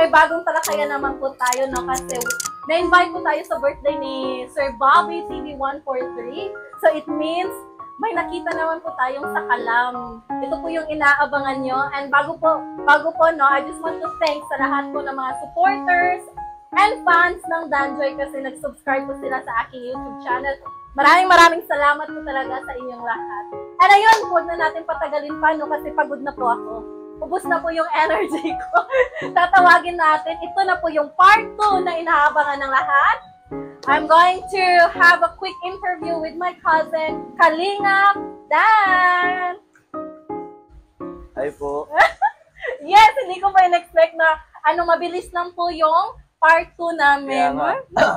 may bagong talakayan naman po tayo, no? Kasi na-invite po tayo sa birthday ni Sir Bobby TV143. So it means may nakita naman po tayong sakalam. Ito po yung inaabangan nyo. And bago po, no, I just want to thank sa lahat po ng mga supporters and fans ng Danjoy kasi nag-subscribe po sila sa aking YouTube channel. Maraming salamat po talaga sa inyong lahat. And ayun, huwag na natin patagalin pa, no, kasi pagod na po ako. Ubus na po yung energy ko. Tatawagin natin. Ito na po yung part 2 na inaabangan ng lahat. I'm going to have a quick interview with my cousin, Kalinga Dan. Hi po. Yes, hindi ko pa in-expect na mabilis lang po yung part 2 namin.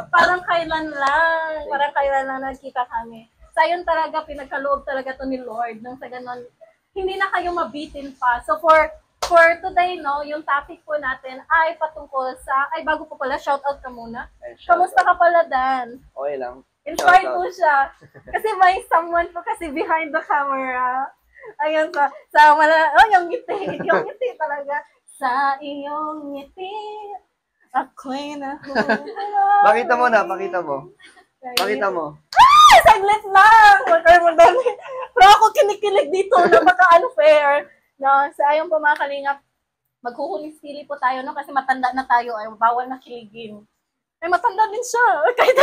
Parang kailan lang nagkita kami. So, yun talaga, pinagkaloob talaga to ni Lord. Nang sa ganon, hindi na kayo mabitin pa. So, for today, no, yung topic po natin ay patungkol sa, bago po pala, shoutout ka muna. Kamusta ka pala, Dan? Okay lang. Inspired po siya. Kasi may someone po kasi behind the camera. Ayun, yung ngiti talaga. Sa iyong ngiti, ako'y nahulog. Pakita mo. Pakita mo. Saglit lang! Pero ako kinikilig dito na baka-unfair. No, sa ayong po mga kalingap, maghuhulis-pili po tayo, no? Kasi matanda na tayo, bawal na kiligin. Matanda din siya. Kahit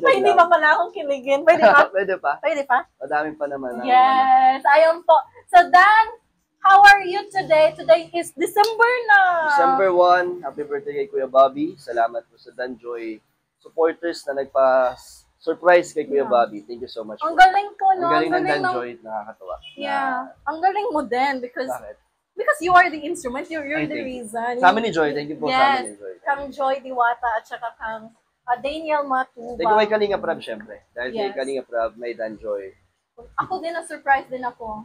hindi pa pala akong kiligin. Pwede pa? Pwede pa? Madami pa naman. Yes, ayun po. So Dan, how are you today? Today is December na. December 1, happy birthday kay Kuya Bobby. Salamat po sa Danjoy supporters na nagpa-surprise kay Kuya Bobby. Thank you so much. Ang galing ko, no? Ang galing ng Danjoy, nakakatawa. Yeah. Ang galing mo din because Bakit? you are the instrument, you're the reason. Sa amin ni Joy, thank you po sa amin ni Joy. Kang Joy Diwata at saka kang Daniel Matuba. Thank you kay Kalinga Prab, syempre. Dahil kay Kalinga Prab, may Danjoy. Ako din, na-surprise din ako.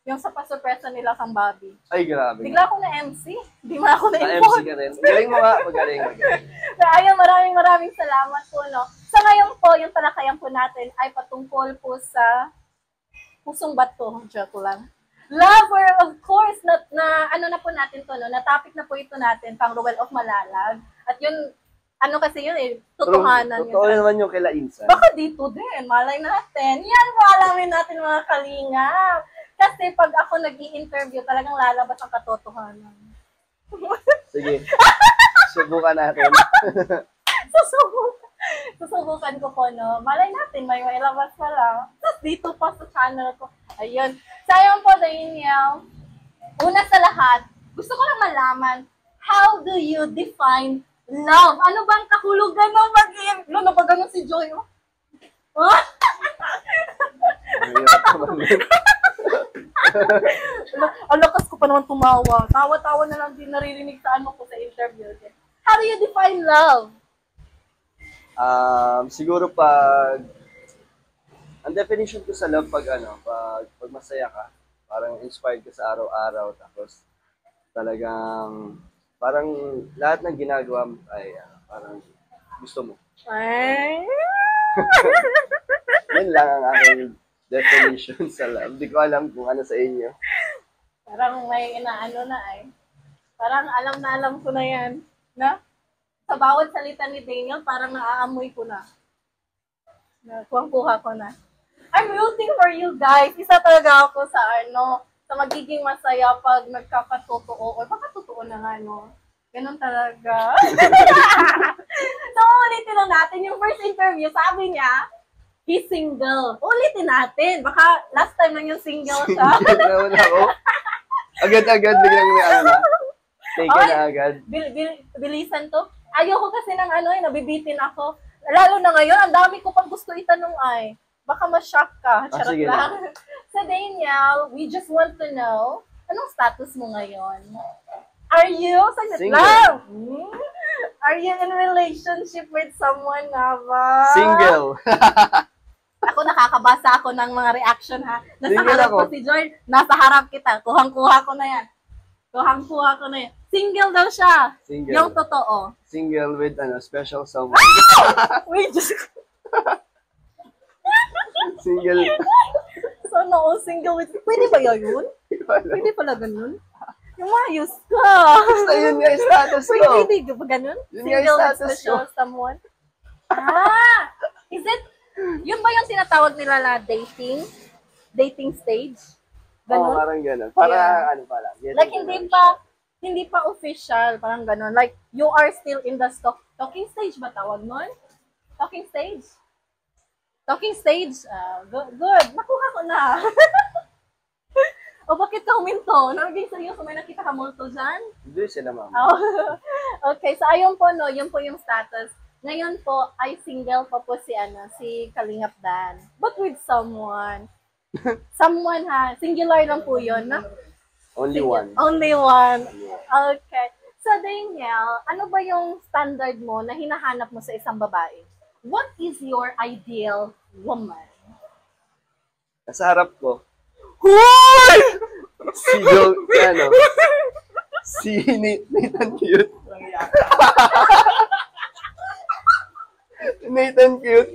Yung sa pasurpresa nila kang Bobby. Ay, grabe. Bigla ako na MC. Hindi man ako na-import. Na-MC ka rin. Magaling mo nga. Magaling. Ayun, maraming salamat po, no. So ngayon po, yung talakayan po natin ay patungkol po sa pusong bato. Joke lang. Lover, of course, na po natin to, no? Na topic na po ito natin, pang Ruel of Malalag. At yun, kasi yun totohanan. Totoo naman yung kila Insan. Baka dito din, malay natin. Yan po, alamin natin mga kalingap. Kasi pag ako nag-i-interview, talagang lalabas ang katotohanan. Sige. Subukan natin. Susubukan ko po, no? Malay natin, may labas pala. Tapos dito pa sa channel ko. Ayun. Sayang po, Daniel. Una sa lahat, gusto ko lang malaman, how do you define love? Ano bang kahulugan ng mag-iim? Ano ba ganun si Joy? Ang lakas ko pa naman tumawa. Tawa-tawa na lang din naririnig sa ko sa interview. How do you define love? Siguro ang definition ko sa love pag masaya ka, parang inspired ka sa araw-araw, tapos talagang parang lahat ng ginagawa mo ay parang gusto mo. Ay! Yan lang ang aking definition sa love. Hindi ko alam kung ano sa inyo. Parang may Parang alam ko na yan. Na? Sa bawat salita ni Daniel, parang naaamoy ko na. Kuwang-kuha ko na. I'm rooting for you guys. Isa talaga ako sa magiging masaya pag nagkakatotoo. Or baka totoo na nga, no? Ganun talaga. So, ulitin lang natin. Yung first interview, sabi niya, he's single. Ulitin natin. Baka last time lang yung single siya. Naman ako. Agad-agad, biglang may take na agad. Bilisan to. Ayoko kasi ng nabibitin ako. Lalo na ngayon, ang dami ko pang gusto itanong baka ma-shock ka. Charot lang. So Daniel, we just want to know, anong status mo ngayon? Are you, single? Are you in relationship with someone na ba? Single. Ako, nakakabasa ako ng mga reaction, ha? Nasa Single harap ako. ko si Joy, nasa harap kita. Kuhang-kuha ko na yan. Single daw siya. Single. Yung totoo. Single with special someone. Wait, just... Single. So, no, single with... Pwede ba yun? Pwede pala ganun? Yung maayos ka. Basta yun nga yung status Wait, ko. hindi ba ganun? Yun nga yung Single with status special someone? Ah! Is it, yun ba yung tinatawag nila na dating? Dating stage? Oo, Ganun? parang gano'n. Para, Yeah. ano pala. Like, hindi pa official, parang ganun. Like, you are still in the talking stage ba tawag nun? Talking stage? Talking stage? Good. Nakuha ko na. O bakit ka huminto? Naging seryoso, may nakita ka multo dyan? Hindi sila, ma'am. Oh. Okay, so ayun po, no, yun po yung status. Ngayon po, ay single pa po si Kalingap Dan. But with someone. Someone ha, singular lang po yun, no? Only one. Only one. Okay. So, Daniel, ano ba yung standard mo na hinahanap mo sa isang babae? What is your ideal woman? Nasa harap ko, Hoy! si Nathan Cute. Nathan Cute.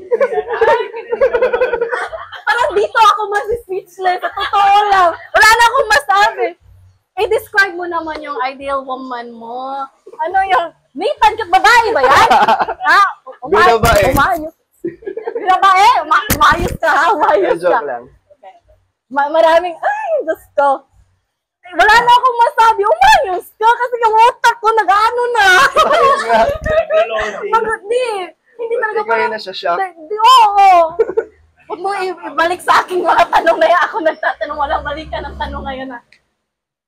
Parang dito ako mas-speechless. Sa totoo lang. Wala na akong masabi. I-describe mo naman yung ideal woman mo. Ano yung Nathan Cute, babae ba yan? Ha? Binabae. Umayos. Binabae? Umayos ka ha? Umayos ka. Joke lang. Okay. Maraming, ay, Diyos ko. Wala na akong masabi. Umayos ka kasi yung utak ko nag-ano na. Hindi talaga Ikaw yun na siya shock. Oo. Huwag mo ibalik sa akin mga tanong na yan. Ako nagtatanong, walang balikan ng tanong ngayon na.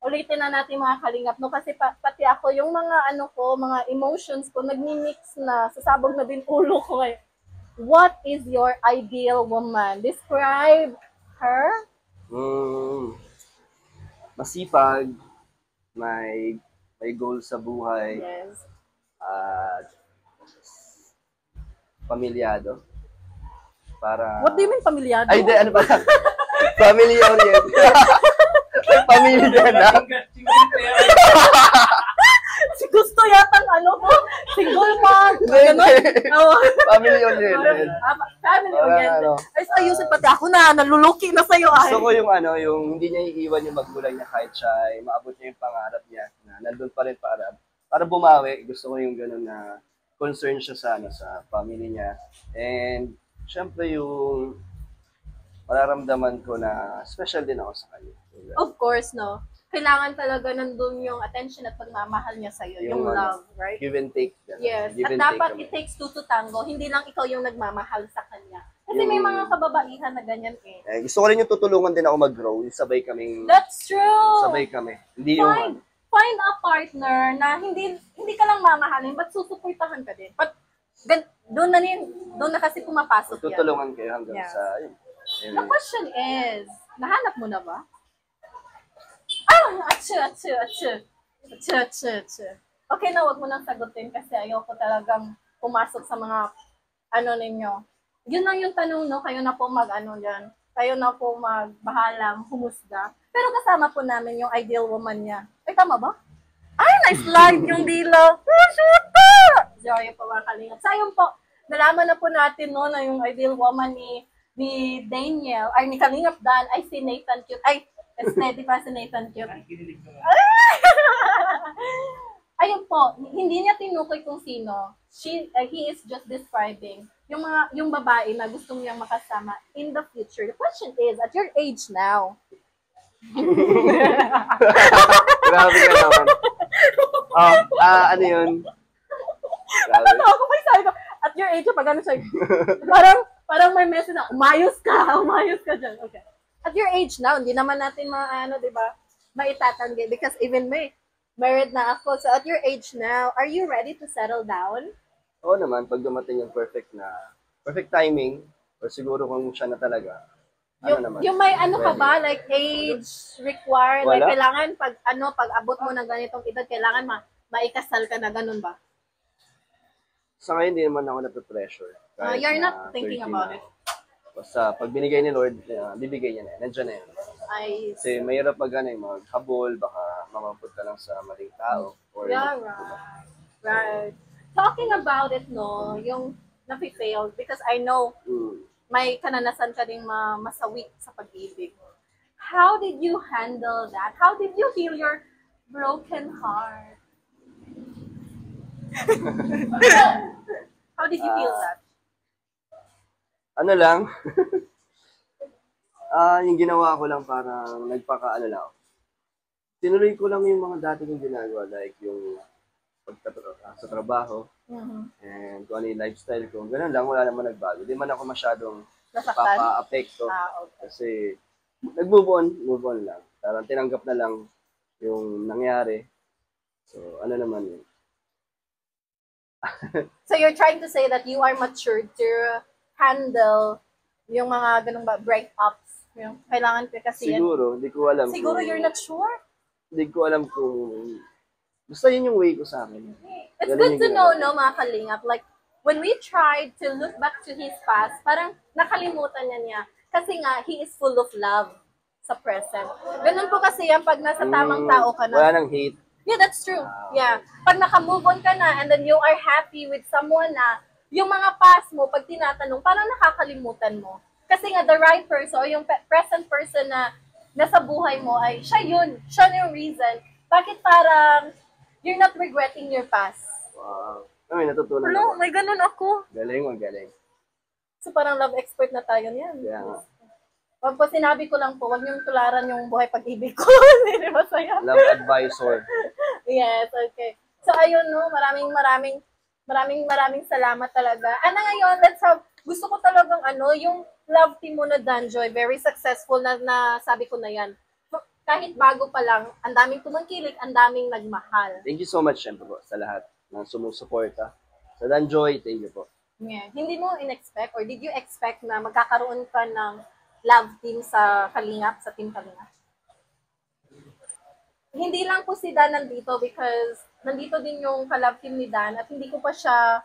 Ulitin na natin mga kalingap, no? Kasi pati ako, yung mga mga emotions ko, nagmi-mix na, sasabog na din ulo ko ngayon. What is your ideal woman? Describe her. Masipag, may goal sa buhay, Yes. at pamilyado. Para... What do you mean pamilyado? Ay, di, ano ba? Family oriented. Pamilya na. Si gusto yata single mom. Hindi. Oh. Family oriented. Family Parang oriented. ano. Ay, ayusin pati ako na, naluluki na sa'yo. Gusto ko yung hindi niya iiwan yung magulang niya kahit siya ay maabot niya yung pangarap niya na nandun pa rin para bumawi. Gusto ko yung gano'n na concern siya sa family niya. And syempre yung mararamdaman ko na special din ako sa kanya. Of course, no? Kailangan talaga nandun yung attention at pagmamahal niya sa'yo, yung love, right? Give and take. Yes. Give At and dapat take it takes two to tango. Hindi lang ikaw yung nagmamahal sa kanya. Kasi may mga kababaihan na ganyan eh. Gusto ko rin yung tutulungan din ako mag-grow. Sabay kaming... That's true! Sabay kami. Hindi yung... Find a partner na hindi ka lang mamahalin, but susuportahan ka din. But doon na kasi pumapasok yan. Tutulungan kayo hanggang sa... The question is, nahanap mo na ba? Atsu. Okay na, wag mo nang sagutin kasi ayoko talagang pumasok sa mga ninyo. Yun lang yung tanong, no? Kayo na po dyan. Kayo na po magbahalang humusga. Pero kasama po namin yung ideal woman niya. Ay, tama ba? Ay, nice light yung dila. Joy po mga kalingap. Sayang po, nalaman na po natin na yung ideal woman ni Daniel, ay ni Kalingap Dan, ay si Nathan Cute. Ay, steady pa si Nathan Cute. Ayun po, hindi niya tinukoy kung sino. He is just describing yung babae na gusto niyang makasama in the future. The question is, at your age now. Grabe ka naman. Ano yun? Grabe. Ako pa sabi ko, at your age, pag ano siya, parang may message na, umayos ka dyan. Okay. At your age now, hindi naman natin diba, maitatanggi because even married na ako. So at your age now, are you ready to settle down? Oo naman, pag dumating yung perfect timing, or siguro kung siya na talaga, yung may ka ba, like age required, Wala. like kailangan pag abot mo ng ganitong edad, kailangan maikasal ka na, ganun ba? Sa ngayon, hindi naman ako nape-pressure. You're not thinking about it? Basta, pag binigay ni Lord, bibigay niya na. Nandiyan na yun. Kasi mahirap maghabol, baka mamapot ka lang sa maling tao. Or yeah, right. Talking about it, no, yung napi-fail, because I know may kananasan ka ding masawi sa pag-ibig. How did you handle that? How did you heal broken heart. How did you feel that? Ano lang, yung ginawa ko lang parang nagpaka-ano lang. Tinuloy ko lang yung mga dati kong ginagawa, like yung sa trabaho, and kung ano yung lifestyle ko. Ganun lang, wala naman nagbago. Di man ako masyadong Nasaktan? papa-apekto. Okay. Kasi move on lang. Parang tinanggap na lang yung nangyari. So, ano naman yun. So you're trying to say that you are matured to handle yung mga ganung breakups. Yung kailangan ko kasi yan. Siguro, di ko alam. Siguro you're not sure? Di ko alam kung... Basta yun yung way ko sa akin. It's Ganun good yung to know, ginagawa. no, mga kalingap. Like, when we tried to look back to his past, parang nakalimutan niya. Kasi nga, he is full of love sa present. Ganun po kasi yan pag nasa tamang tao ka na. Wala nang hate. Yeah, that's true. Yeah. Pag naka-move on ka na and then you are happy with someone na, yung mga past mo, pag tinatanong, parang nakakalimutan mo. Kasi nga, the right person o yung present person na nasa buhay mo ay siya yun. Siya yung reason. Bakit parang you're not regretting your past? Wow. Ay, natutunan Hello, ako. may ganun ako. Galing, magaling. So parang love expert na tayo niyan. Kaya nga. Wag po sinabi ko lang po, wag niyong tularan yung buhay pag-ibig ko. Hindi masaya. Love advisor. Yes, okay. So ayun no, maraming salamat talaga. Ano ngayon, gusto ko talagang yung love team mo na Danjoy, very successful na sabi ko na yan. Kahit bago pa lang, ang daming tumangkilik, ang daming nagmahal. Thank you so much, syempre po, sa lahat ng sumusuporta. Sa Danjoy, thank you po. Yeah. Hindi mo in-expect or did you expect na magkakaroon ka ng love team sa Kalingap, sa Team Kalingap? Hindi lang po si Dan nandito because nandito din yung ka-love team ni Dan at hindi ko pa siya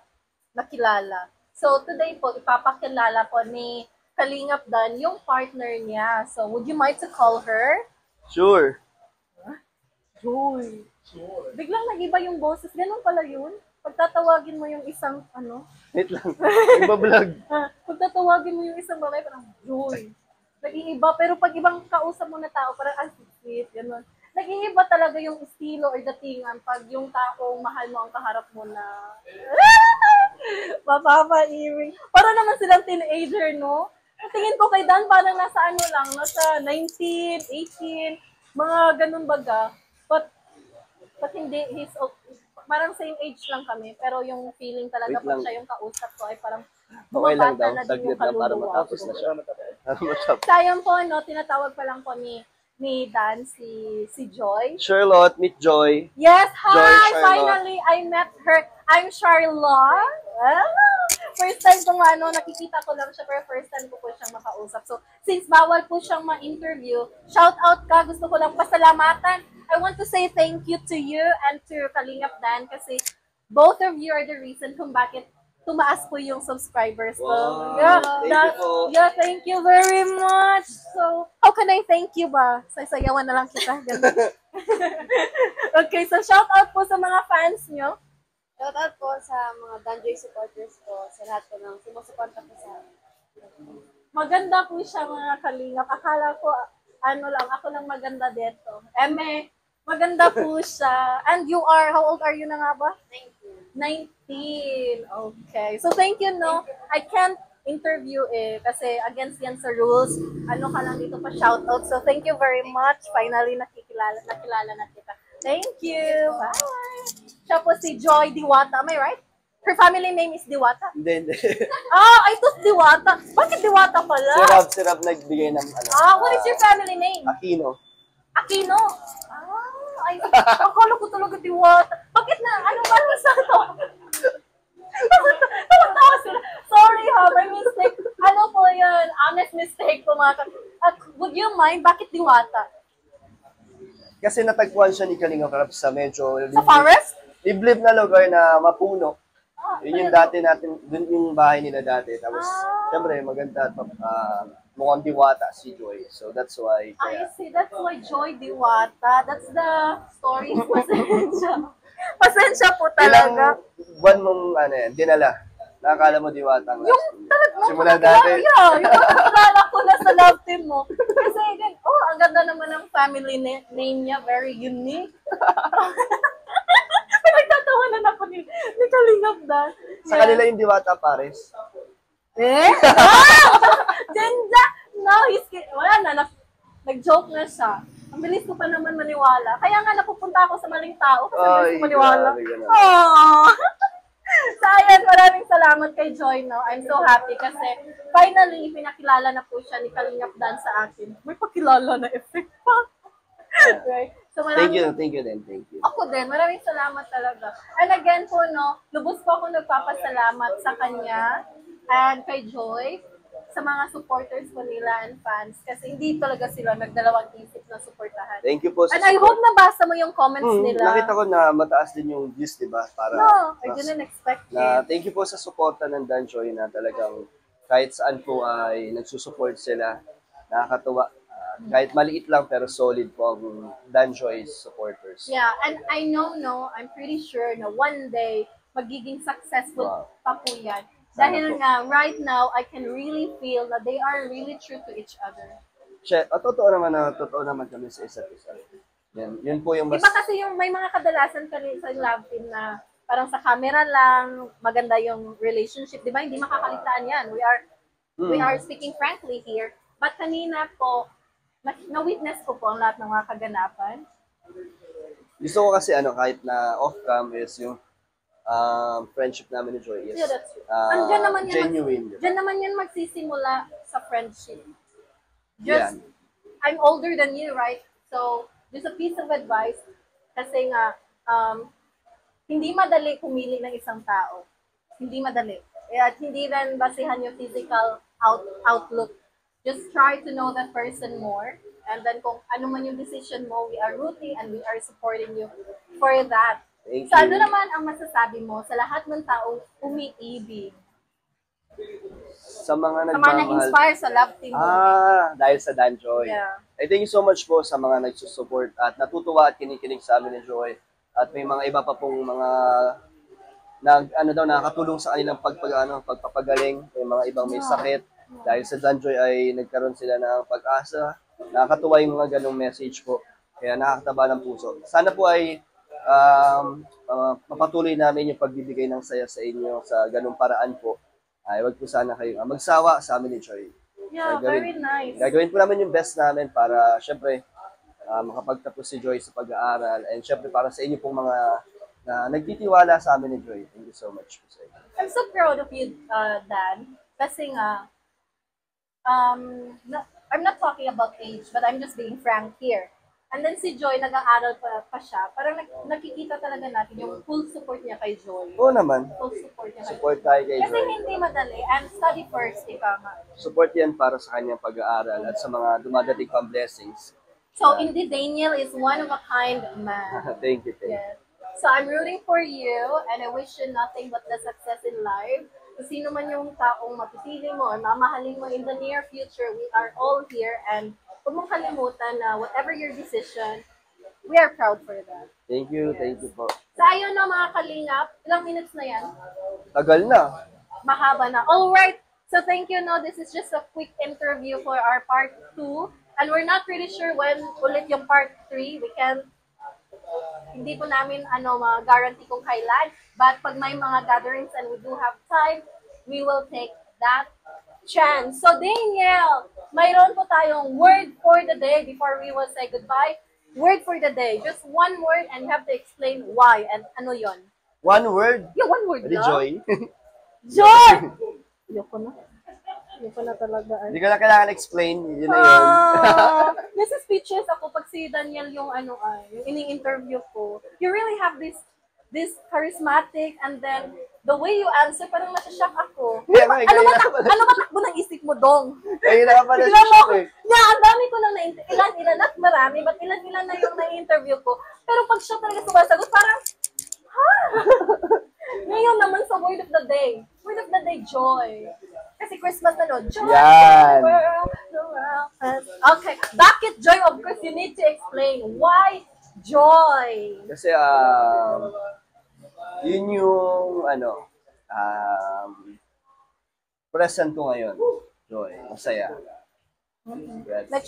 nakilala. So today po, ipapakilala po ni Kalingap Dan yung partner niya. So would you mind to call her? Sure. Joy. Biglang nag-iba yung boses. Ganun pala yun. Pagtatawagin mo yung isang, Wait lang. Nagbablog. pagtatawagin mo yung isang babae, parang, Joy. Nag-iiba. Pero pag ibang kausap mo na tao, parang, sweet, gano'n. Nag-iiba talaga yung estilo or datingan pag yung taong mahal mo ang kaharap mo na, mapapaiwing. Para naman silang teenager, no? Tingin ko kay Dan, parang nasa nasa 19, 18, mga ganun baga. But hindi, parang same age lang kami, pero yung feeling talaga Wait pag lang. siya yung kausap ko ay parang Okay lang daw. bumabata na din Saglit yung lang para kaluluwa. matapos na siya. Para matapos. Sayang po, no, tinatawag pa lang po ni Dan, si Joy. Charlotte, meet Joy. Yes, hi! Joy, Charlotte. Finally, I met her. I'm Charlotte. First time ko nakikita ko lang siya, pero first time ko po siyang makausap. So, since bawal po siyang ma-interview, shout out ka, gusto ko lang pasalamatan. I want to say thank you to you and to Kalingap Dan kasi both of you are the reason kung bakit tumaas po yung subscribers ko. Wow, Yeah, thank you po. Yeah, thank you very much. So, how can I thank you ba? Sayawan na lang kita. Ganun. Okay, so shout out po sa mga fans nyo. Shoutout po sa mga Danjoy supporters ko, sa lahat po ng sumusuporta po sa akin. Maganda po siya mga kalingap. Akala ko, ako lang maganda dito. Maganda po siya. And you are, how old are you na nga ba? 19. Okay. So thank you, no? I can't interview kasi against yan sa rules. Ka lang dito pa shoutout. So thank you very much. Finally, nakilala na kita. Thank you. Bye. Siya po si Joy Diwata. Am I right? Her family name is Diwata. Hindi. I thought Diwata. Bakit Diwata pala? Si Rob nagbigay ng What is your family name? Aquino. Aquino. Akala ko talaga Diwata. Bakit na? Anong sa to? Tawa sila. Sorry ha, my mistake. Ano po yun? Honest mistake po mga would you mind? Bakit Diwata? Kasi natagpuan siya ni Kalinga Krab sa medyo Sa forest? liblib na lugar na mapuno. Yun yung dati natin, dun yung bahay nila dati. Tapos, syempre, maganda at mukhang diwata si Joy. So, that's why. I see. That's why Joy Diwata. That's the story. Pasensya. Pasensya po talaga. Ilang buwan mong, dinala. Nakakala mo diwata nga. Yung talagang Simula dati. Yeah, yung pagkakilala ko na sa love team mo. Kasi, ang ganda naman ng family name niya. Very unique. Nagtatawanan ako ni Kalingap Dan. Sa kanila yung Diwata Pares. Ganda! No, wala na, nag-joke na siya. Ang bilis ko pa naman maniwala. Kaya nga napupunta ako sa maling tao kasi bilis ko maniwala. Aww! So, ayan, maraming salamat kay Joy, no? I'm so happy kasi finally, pinakilala na po siya ni Kalingap Dan sa akin. May pakilala na effect pa. Right? So, Thank you din. Thank you. Ako din, maraming salamat talaga. And again po, no, lubos po ako nagpapasalamat sa kanya and kay Joy, sa mga supporters po nila and fans kasi hindi talaga sila nagdalawang isip na suportahan. Thank you po sa support. And I hope nabasa mo yung comments nila. Nakita ko na mataas din yung views, diba? No, I didn't expect it. Thank you po sa suporta ng Danjoy na talagang kahit saan po ay nagsusupport sila. Nakakatuwa. Kahit maliit lang pero solid po ang Danjoy's supporters. Yeah, and I know, I'm pretty sure na one day magiging successful pa po yan. Dahil nga, right now, I can really feel that they are really true to each other. Totoo naman kami sa isa't isa. Yun po yung mas... Iba kasi yung may mga kadalasan kami sa love team na parang sa camera lang, maganda yung relationship. Di ba? Hindi makakalitaan yan. We are speaking frankly here. But kanina po, na-witness ko po ang lahat ng mga kaganapan. Gusto ko kasi kahit na off-cam is yung friendship namin ni Joy is that's true. Diyan naman genuine. Diyan naman yan magsisimula sa friendship. Yeah. I'm older than you, right? So, just a piece of advice. Kasi nga, hindi madali pumili ng isang tao. Hindi madali. At hindi rin basihan yung physical outlook. Just try to know that person more. And then kung ano man yung decision mo, we are rooting and we are supporting you for that. Thank So, you. ano naman ang masasabi mo sa lahat ng taong umiibig? Sa mga Sa mga nagmamahal. na-inspire sa love team mo. Dahil sa Danjoy. Yeah. Thank you so much po sa mga nagsusupport at natutuwa at kinikinig sa amin ni Joy. At may mga iba pa pong mga nakakatulong sa kanilang pagpapagaling. May mga ibang may sakit. Dahil sa Danjoy ay nagkaroon sila ng pag-asa. Nakakatuwa yung mga ganong message po. Kaya nakakataba ng puso. Sana po ay mapatuloy namin yung pagbibigay ng saya sa inyo sa ganung paraan po. Ay wag po sana kayo magsawa sa amin ni Joy. Yeah, very nice. Gagawin po namin yung best namin para syempre makapagtapos si Joy sa pag-aaral and syempre para sa inyo pong mga na nagtitiwala sa amin ni Joy. Thank you so much po sa inyo. I'm so proud of you, Dan. Kasi nga, I'm not talking about age, but I'm just being frank here. And then si Joy, nag-aaral pa siya. Parang nakikita talaga natin yung full support niya kay Joy. Oo naman. Full support niya kay Support tayo kay Kasi Joy. hindi madali. And study first, ika nga. Support yan para sa kanyang pag-aaral at sa mga dumadating pang blessings. So, indeed, Daniel is one of a kind man. Thank you. Yes. So, I'm rooting for you and I wish you nothing but the success in life. Kung sino man yung taong mapipili mo or mamahalin mo in the near future, we are all here and huwag mong kalimutan na whatever your decision, we are proud for that. Thank you po. So, ayun na mga kalingap. Ilang minutes na yan? Tagal na. Mahaba na. Alright. So, thank you. No, this is just a quick interview for our part 2. And we're not really sure when ulit yung part 3. We can hindi po namin ma-guarantee kung kailan. But pag may mga gatherings and we do have time, we will take that chance. So, Daniel, mayroon po tayong word for the day before we will say goodbye. Word for the day. Just one word and you have to explain why and ano yon. One word? Yeah, one word lang. Joy. Joy! Ayoko na. Ayoko na talaga. Hindi ko na kailangan explain. Yun na yun. Nasa speeches ako pag si Daniel yung yung ini-interview ko. You really have this charismatic and then the way you answer, parang nasa-shock ako. Ano ba takbo ng isip mo, Dong? Ayun na ka pala Tignan mo siya ako. Yeah, ang dami ko nang ilan, not marami, but ilan na yung na-interview ko. Pero pag siya talaga sumasagot, parang, Ngayon naman sa word of the day. Word of the day, joy. Kasi Christmas na, no? Joy Yan. the world has... Okay. Bakit joy? Of course, you need to explain. Why joy? Kasi, yun yung, present ko ngayon. Joy, masaya. Congrats. Like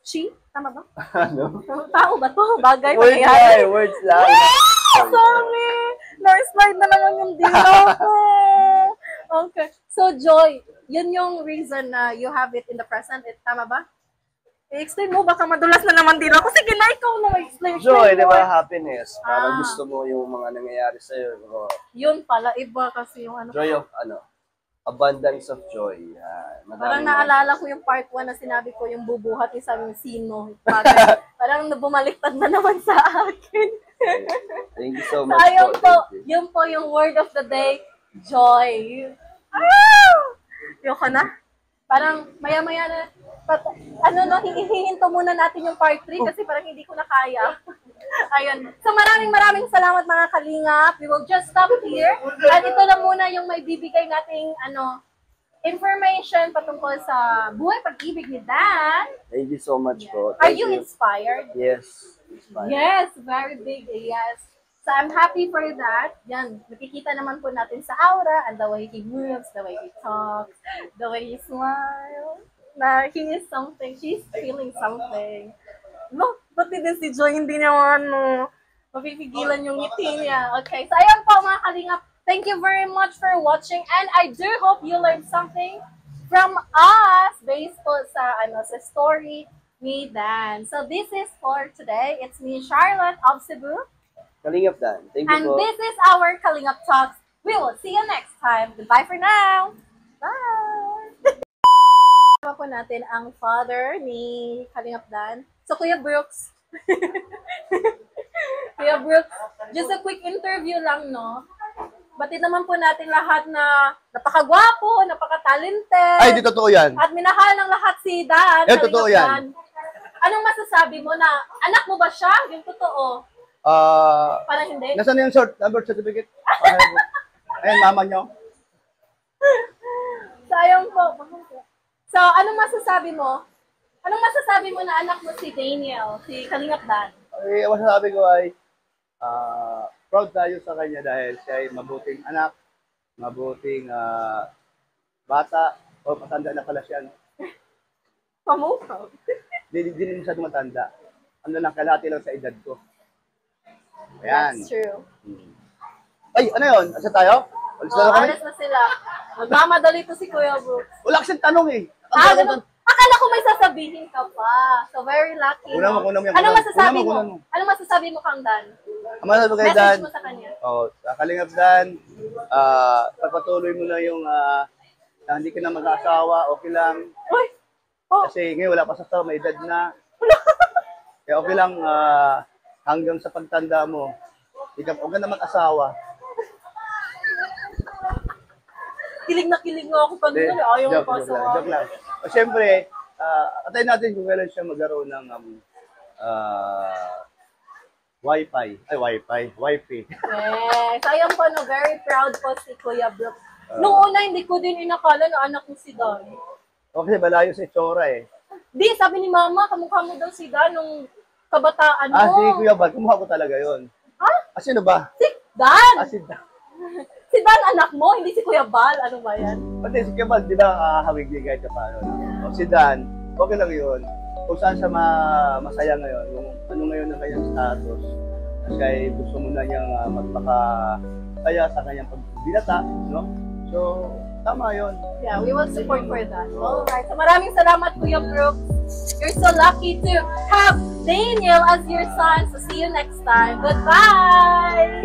she? Tama ba? Ano? Tao ba to? Bagay, Words pangyayari. lang, words lang. Sorry! Na-slide na naman yung dilo ko. Okay. So, Joy, yun yung reason na you have it in the present. Tama ba? I-explain mo, baka madulas na naman dilo ko. Sige na, ikaw na mag-explain. Joy, di ba? Happiness. Ah. Parang gusto mo yung mga nangyayari sa'yo. Yun pala, iba kasi yung ano. Joy of, abundance of joy. Parang naalala ko yung part 1 na sinabi ko, yung bubuhat isang sino. Parang bumaliktad na naman sa akin. Thank you so much So, ayun po, Thank you. yun po yung word of the day, joy. Yung ka na? Parang maya-maya na, hihinto muna natin yung part 3 kasi parang hindi ko na kaya. Ayun. So maraming salamat mga kalingap. We will just stop here. At ito lang muna yung may bibigay nating information patungkol sa buhay pag-ibig ni Dan. Thank you so much po. Are Thank you inspired? Yes. Inspired. Yes, very big. Yes. So I'm happy for that. Yan, nakikita naman po natin sa aura and the way he moves, the way he talks, the way he smiles. Na he is something, she's feeling something. No, pati din si Joy, hindi niya mapipigilan yung ngiti niya. Okay, so ayan po mga kalingap. Thank you very much for watching and I do hope you learned something from us based po sa story ni Dan. So this is for today. It's me, Charlotte of Cebu. Kalingap Dan. Thank you And po. this is our Kalingap Talks. We will see you next time. Goodbye for now. Bye! Kasama po natin ang father ni Kalingap Dan. So, Kuya Brooks. Kuya Brooks, just a quick interview lang, no? Batid naman po natin lahat na napakagwapo, napaka-talented. Ay, di totoo yan. At minahal ng lahat si Dan. Eh, Kalingap totoo yan. Dan. Anong masasabi mo na anak mo ba siya? Yung totoo. Parang hindi. Nasaan na yung birth certificate? Ayun, mama nyo. So, ayun po. So, anong masasabi mo? Anong masasabi mo na anak mo si Daniel, si Kalingap Dan? Ay, masasabi ko ay, proud tayo sa kanya dahil siya ay mabuting anak, mabuting bata, o matanda na pala siya. Pamukha. Di rin siya matanda. Ano lang, kalahati lang sa edad ko. Ayan. That's true. Ay, ano yun? Asa tayo? Alis na kami? Alas na sila. Magmamadali to si Kuya Brooks. Wala kasing tanong eh. Ganun. Akala ko may sasabihin ka pa. So, very lucky. Una mo, una mo yan. Anong masasabi Una mo? mo, una mo. Anong masasabi mo kang Dan? Ang masasabi kay Dan, Message mo sa kanya. sa Kalingap Dan, pagpatuloy mo na yung na hindi ka na mag-aasawa, okay lang. Uy! Oh, Kasi ngayon wala pa sa tao, may edad na. Kaya okay lang hanggang sa pagtanda mo. Huwag ka na mag-asawa. kilig na kilig nga ako pag ayaw mo pa sa Joke lang. O syempre, atayin natin kung kailan siya magkaroon ng Wi-Fi. Yes. Ayun po, very proud po si Kuya Brooks. Nung una, hindi ko din inakala na anak mo si Dan. Okay, malayo sa itsura eh. Di, sabi ni Mama, kamukha mo daw si Dan nung kabataan mo. Si Kuya Bal, kumuha ko talaga yon. Ha? Sino ba? Si Dan! Si Dan. Si Dan anak mo, hindi si Kuya Bal. Ano ba yan? Pati si Kuya Bal, di ba hawig niya kahit paano. O si Dan, okay lang yun. Kung saan siya masaya ngayon, kung ano ngayon ang kanyang status, kasi gusto mo na niyang magpakasaya sa kanyang pagbinata, no? So, tama yun. Yeah, we will support for that. Alright. So maraming salamat, Kuya Brooks. You're so lucky to have Daniel as your son. So see you next time. Goodbye!